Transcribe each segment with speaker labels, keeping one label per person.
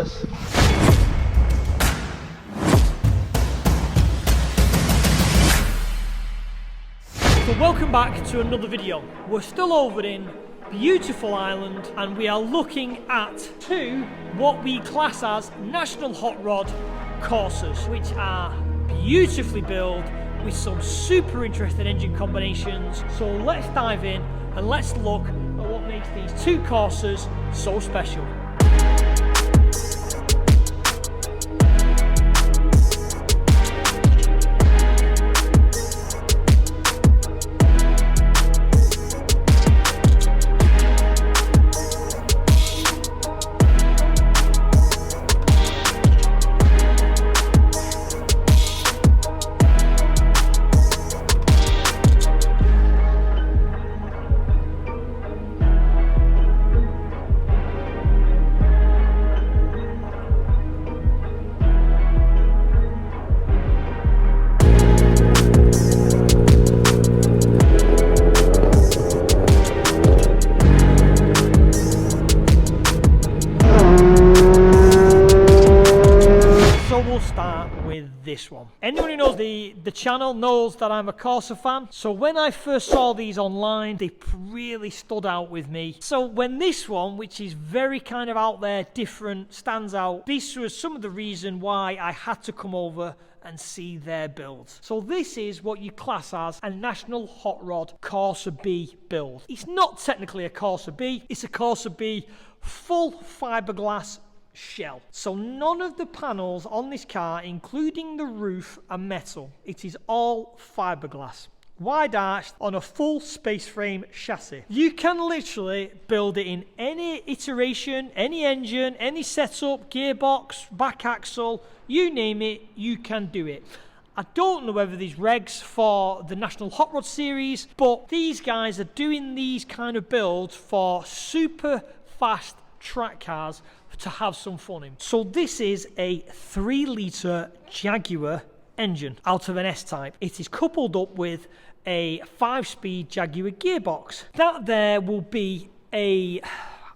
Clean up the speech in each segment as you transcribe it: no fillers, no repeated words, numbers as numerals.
Speaker 1: Corsas.
Speaker 2: So welcome back to another video. We're still over in beautiful Ireland and we are looking at two what we class as National Hot Rod Corsas, which are beautifully built with some super interesting engine combinations. So let's dive in and let's look at what makes these two Corsas so special. This one. Anyone who knows the channel knows that I'm a Corsa fan. So when I first saw these online, they really stood out with me. So when this one, which is very kind of out there, different, stands out, this was some of the reason why I had to come over and see their builds. So this is what you class as a National Hot Rod Corsa B build. It's not technically a Corsa B, it's a Corsa B full fiberglass shell. So none of the panels on this car, including the roof, are metal. It is all fiberglass, wide arched on a full space frame chassis. You can literally build it in any iteration, any engine, any setup, gearbox, back axle, you name it, you can do it. I don't know whether these regs for the National Hot Rod series, but these guys are doing these kind of builds for super fast track cars to have some fun in. So this is a 3-litre Jaguar engine out of an S-Type. It is coupled up with a 5-speed Jaguar gearbox. That there will be a,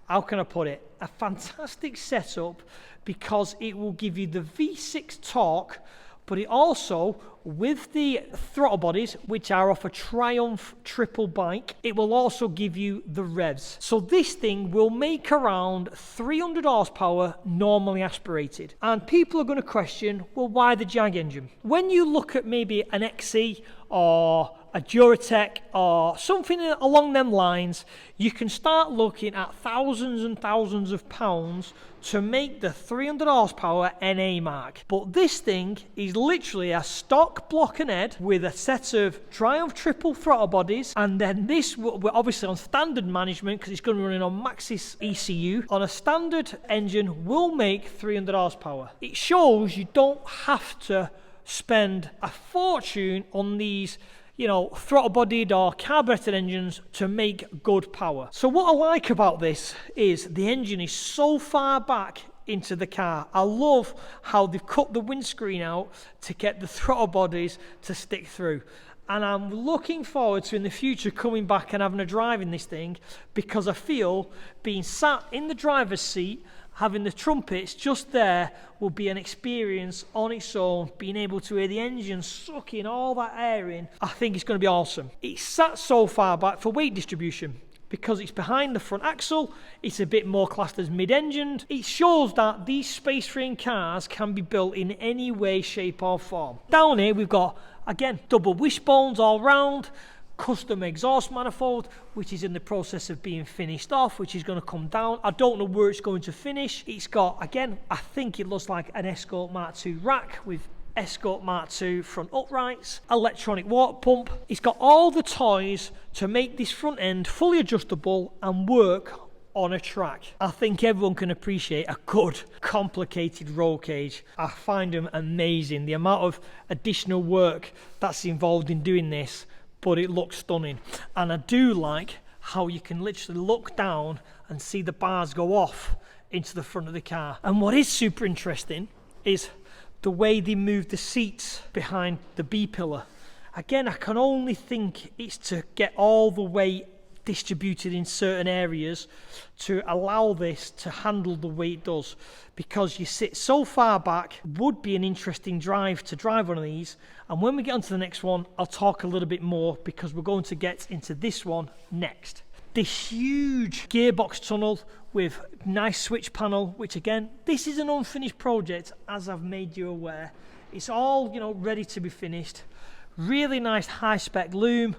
Speaker 2: how can I put it, a fantastic setup because it will give you the V6 torque, but it also, with the throttle bodies, which are off a Triumph triple bike, it will also give you the revs. So this thing will make around 300 horsepower normally aspirated. And people are going to question, well, why the Jag engine? When you look at maybe an XE or a Duratec or something along them lines, you can start looking at thousands and thousands of pounds to make the 300 horsepower NA mark. But this thing is literally a stock block and head with a set of Triumph triple throttle bodies, and then this, we're obviously on standard management because it's going to be running on Maxxis ECU. On a standard engine will make 300 horsepower. It shows you don't have to spend a fortune on these, you know, throttle bodied or carbureted engines to make good power. So what I like about this is the engine is so far back into the car. I love how they've cut the windscreen out to get the throttle bodies to stick through. And I'm looking forward to in the future coming back and having a drive in this thing, because I feel being sat in the driver's seat, having the trumpets just there, will be an experience on its own. Being able to hear the engine sucking all that air in, I think it's going to be awesome. It's sat so far back for weight distribution. Because it's behind the front axle, it's a bit more classed as mid-engined. It shows that these space frame cars can be built in any way, shape or form. Down here we've got, again, double wishbones all round, custom exhaust manifold, which is in the process of being finished off, which is going to come down. I don't know where it's going to finish. It's got, again, I think it looks like an Escort Mark II rack with Escort Mark II front uprights, electronic water pump. It's got all the toys to make this front end fully adjustable and work on a track. I think everyone can appreciate a good, complicated roll cage. I find them amazing, the amount of additional work that's involved in doing this, but it looks stunning. And I do like how you can literally look down and see the bars go off into the front of the car. And what is super interesting is the way they move the seats behind the B pillar. Again, I can only think it's to get all the weight distributed in certain areas to allow this to handle the way it does, because you sit so far back. Would be an interesting drive to drive one of these, and when we get onto the next one I'll talk a little bit more, because we're going to get into this one next. This huge gearbox tunnel with nice switch panel, which again, this is an unfinished project, as I've made you aware. It's all, you know, ready to be finished. Really nice high spec loom,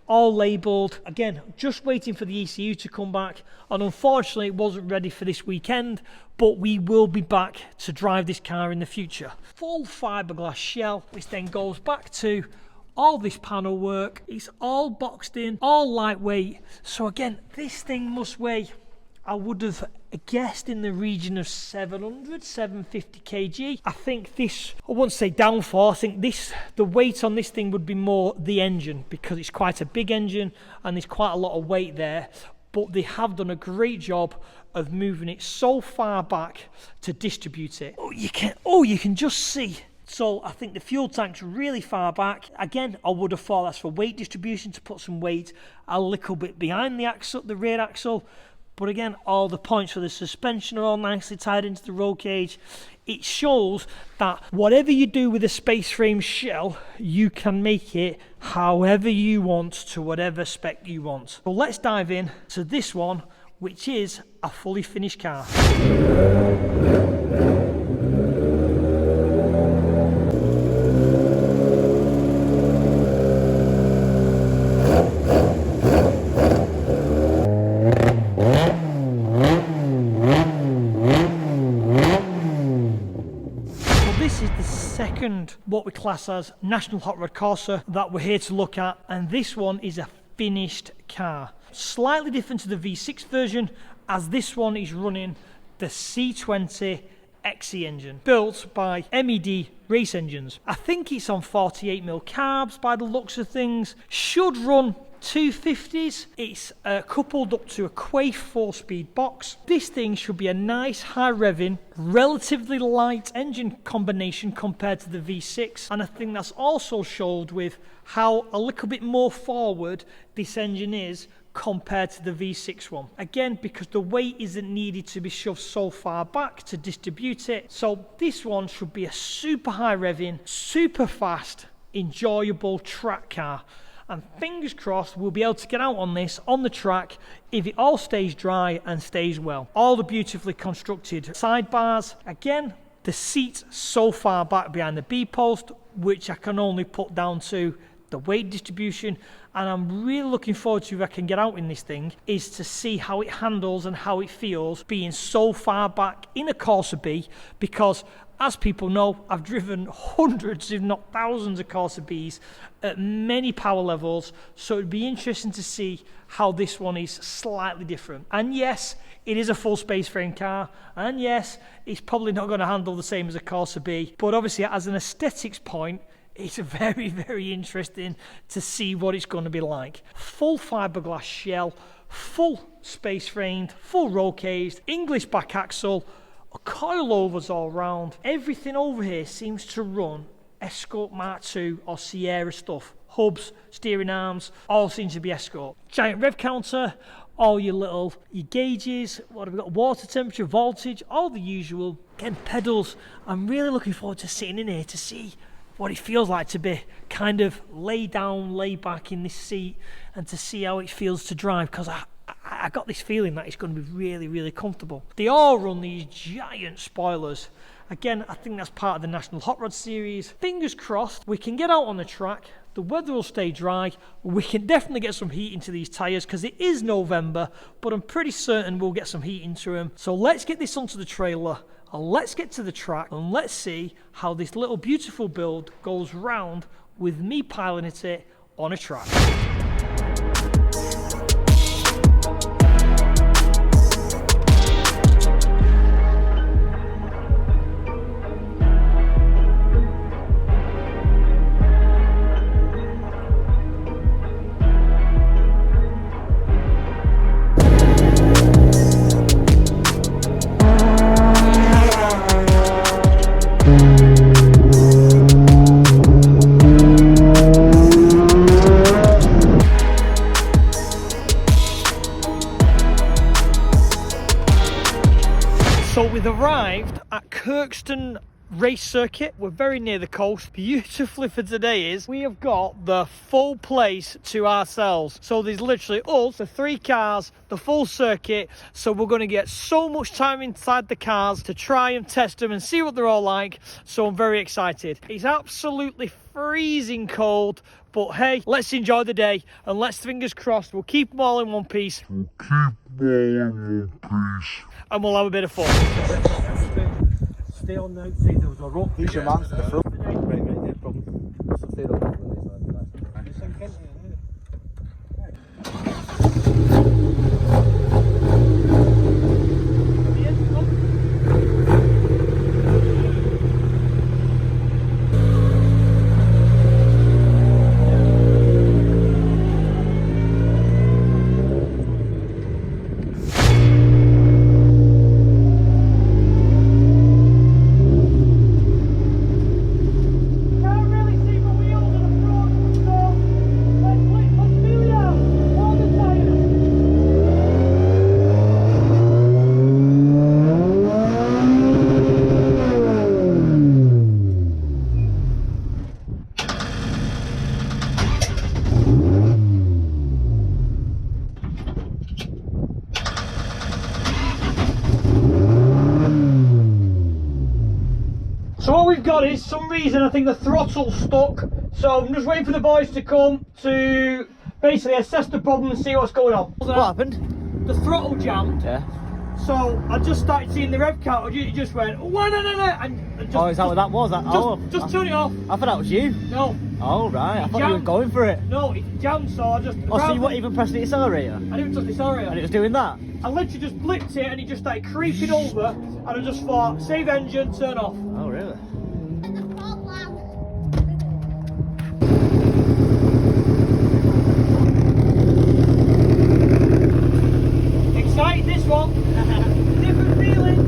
Speaker 2: all labelled. Again, just waiting for the ECU to come back, and unfortunately it wasn't ready for this weekend, but we will be back to drive this car in the future. Full fiberglass shell, which then goes back to all this panel work. It's all boxed in, all lightweight. So again, this thing must weigh, I would have guessed, in the region of 750 kg. I think this, I wouldn't say downforce, I think this, the weight on this thing would be more the engine, because it's quite a big engine and there's quite a lot of weight there. But they have done a great job of moving it so far back to distribute it. You can just see. So I think the fuel tank's really far back. Again, I would have thought that's for weight distribution, to put some weight a little bit behind the axle, the rear axle. But again, all the points for the suspension are all nicely tied into the roll cage. It shows that whatever you do with a space frame shell, you can make it however you want, to whatever spec you want. So let's dive in to this one, which is a fully finished car. What we class as National Hot Rod Corsa that we're here to look at, and this one is a finished car. Slightly different to the V6 version, as this one is running the C20XE engine, built by MED Race Engines. I think it's on 48mm carbs by the looks of things. Should run 250s. It's coupled up to a Quaife 4-speed box. This thing should be a nice high revving, relatively light engine combination compared to the V6, and I think that's also showed with how a little bit more forward this engine is compared to the V6 one. Again, because the weight isn't needed to be shoved so far back to distribute it. So this one should be a super high revving, super fast, enjoyable track car. And fingers crossed we'll be able to get out on this on the track if it all stays dry and stays well. All the beautifully constructed sidebars. Again, the seat so far back behind the B post, which I can only put down to the weight distribution. And I'm really looking forward to, if I can get out in this thing, is to see how it handles and how it feels being so far back in a Corsa B, because as people know, I've driven hundreds, if not thousands, of Corsa Bs at many power levels, so it'd be interesting to see how this one is slightly different. And yes, it is a full space frame car, and yes, it's probably not going to handle the same as a Corsa B, but obviously as an aesthetics point, it's very, very interesting to see what it's going to be like. Full fiberglass shell, full space framed, full roll caged, English back axle, coilovers all round. Everything over here seems to run Escort Mark II or Sierra stuff. Hubs, steering arms, all seems to be Escort. Giant rev counter, all your gauges, what have we got, water temperature, voltage, all the usual. Again, pedals. I'm really looking forward to sitting in here to see what it feels like to be kind of lay down, lay back in this seat, and to see how it feels to drive, because I got this feeling that it's going to be really, really comfortable. They all run these giant spoilers. Again, I think that's part of the National Hot Rod series. Fingers crossed we can get out on the track, the weather will stay dry, we can definitely get some heat into these tyres, because it is November, but I'm pretty certain we'll get some heat into them. So let's get this onto the trailer, and let's get to the track, and let's see how this little beautiful build goes round with me piloting it on a track. So we've arrived at Kirkstone race circuit. We're very near the coast. Beautifully for today is we have got the full place to ourselves. So there's literally us, the 3 cars, the full circuit. So we're going to get so much time inside the cars to try and test them and see what they're all like. So I'm very excited. It's absolutely freezing cold, but hey, let's enjoy the day and let's, fingers crossed, we'll keep them all in one piece. And we'll have a bit of fun.
Speaker 1: Stay on the outside, there was a rock.
Speaker 3: He's your man to the front.
Speaker 1: Right, no problem. So stay on.
Speaker 2: So what we've got is, some reason I think the throttle's stuck, so I'm just waiting for the boys to come to basically assess the problem and see what's going on.
Speaker 3: What happened?
Speaker 2: The throttle jammed.
Speaker 3: Yeah.
Speaker 2: So I just started seeing the rev counter, it just went, oh, no, and just,
Speaker 3: Oh, is that what that was?
Speaker 2: Just turn it off.
Speaker 3: I thought that was you.
Speaker 2: No.
Speaker 3: Oh, right. I thought you were
Speaker 2: jammed.
Speaker 3: going for it.
Speaker 2: No, it jammed, so I just...
Speaker 3: Oh, so you weren't even pressing the accelerator?
Speaker 2: I didn't touch the accelerator.
Speaker 3: And it was doing that?
Speaker 2: I literally just blipped it and it just started creeping over, and I just thought, save engine, turn off.
Speaker 3: Oh, really?
Speaker 2: Excited, this one. Different feeling.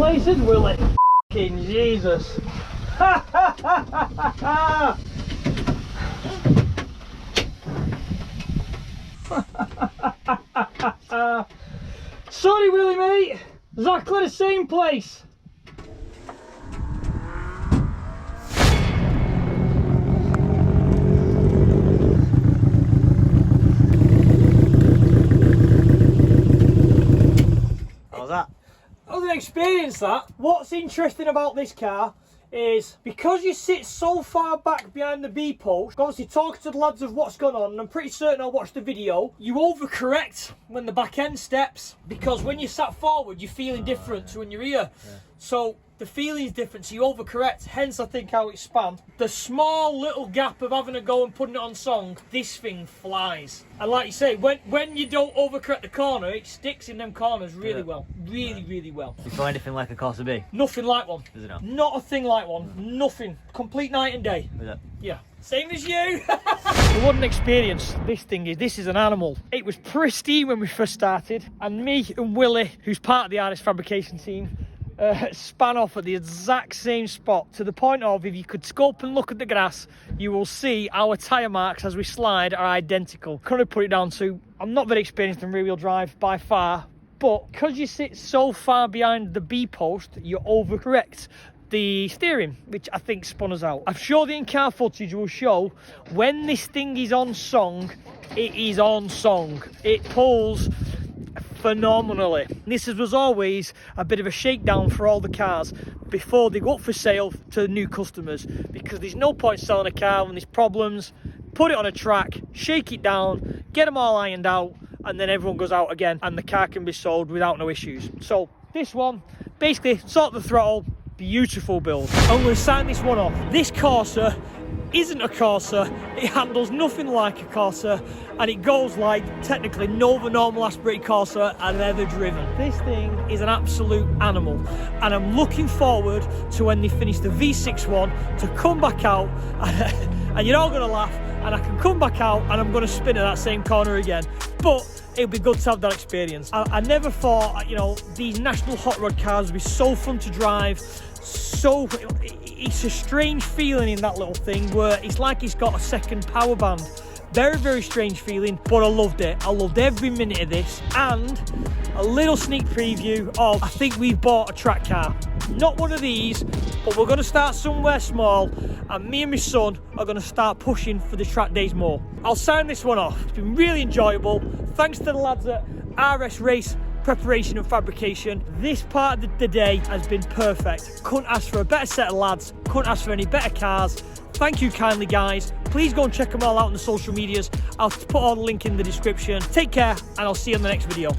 Speaker 2: places, will it? F***ing Jesus. Sorry, Willie, mate. Exactly the same place.
Speaker 3: How's that?
Speaker 2: I was an experience that. What's interesting about this car is because you sit so far back behind the B post, obviously talking to the lads of what's gone on, and I'm pretty certain I watched the video, you overcorrect when the back end steps, because when you sat forward you're feeling different to when you're here. So the feeling's different, so you overcorrect, hence I think how it spanned. The small little gap of having a go and putting it on song, this thing flies. And like you say, when you don't overcorrect the corner, it sticks in them corners really well. Really well.
Speaker 3: You saw anything like a Corsa B?
Speaker 2: Nothing like one.
Speaker 3: Is it not?
Speaker 2: Not a thing like one. Nothing. Complete night and day.
Speaker 3: Is it?
Speaker 2: Yeah. Same as you. What an experience this thing is. This is an animal. It was pristine when we first started, and me and Willie, who's part of the RS Fabrication team, span off at the exact same spot, to the point of, if you could scope and look at the grass, you will see our tyre marks as we slide are identical. Couldn't put it down to, I'm not very experienced in rear-wheel drive by far, but because you sit so far behind the B post, you overcorrect the steering, which I think spun us out. I'm sure the in-car footage will show when this thing is on song, it is on song. It pulls phenomenally. This was always a bit of a shakedown for all the cars before they go up for sale to new customers, because there's no point selling a car when there's problems. Put it on a track, shake it down, get them all ironed out, and then everyone goes out again and the car can be sold without no issues. So this one, basically sort the throttle, beautiful build. I'm going to sign this one off. This Corsa isn't a Corsa, it handles nothing like a Corsa, and it goes like technically no other normal aspirated Corsa I've ever driven. This thing is an absolute animal, and I'm looking forward to when they finish the V6 one to come back out and you're all going to laugh, and I can come back out and I'm going to spin at that same corner again. But it'll be good to have that experience. I never thought, you know, these national hot rod cars would be so fun to drive. So it's a strange feeling in that little thing where it's like it's got a second power band. Very strange feeling, but I loved it. I loved every minute of this. And a little sneak preview of, I think we've bought a track car. Not one of these, but we're going to start somewhere small, and me and my son are going to start pushing for the track days more. I'll sign this one off. It's been really enjoyable. Thanks to the lads at RS Race Preparation and Fabrication. This part of the day has been perfect. Couldn't ask for a better set of lads, couldn't ask for any better cars. Thank you kindly, guys. Please go and check them all out on the social medias. I'll put all the link in the description. Take care, and I'll see you in the next video.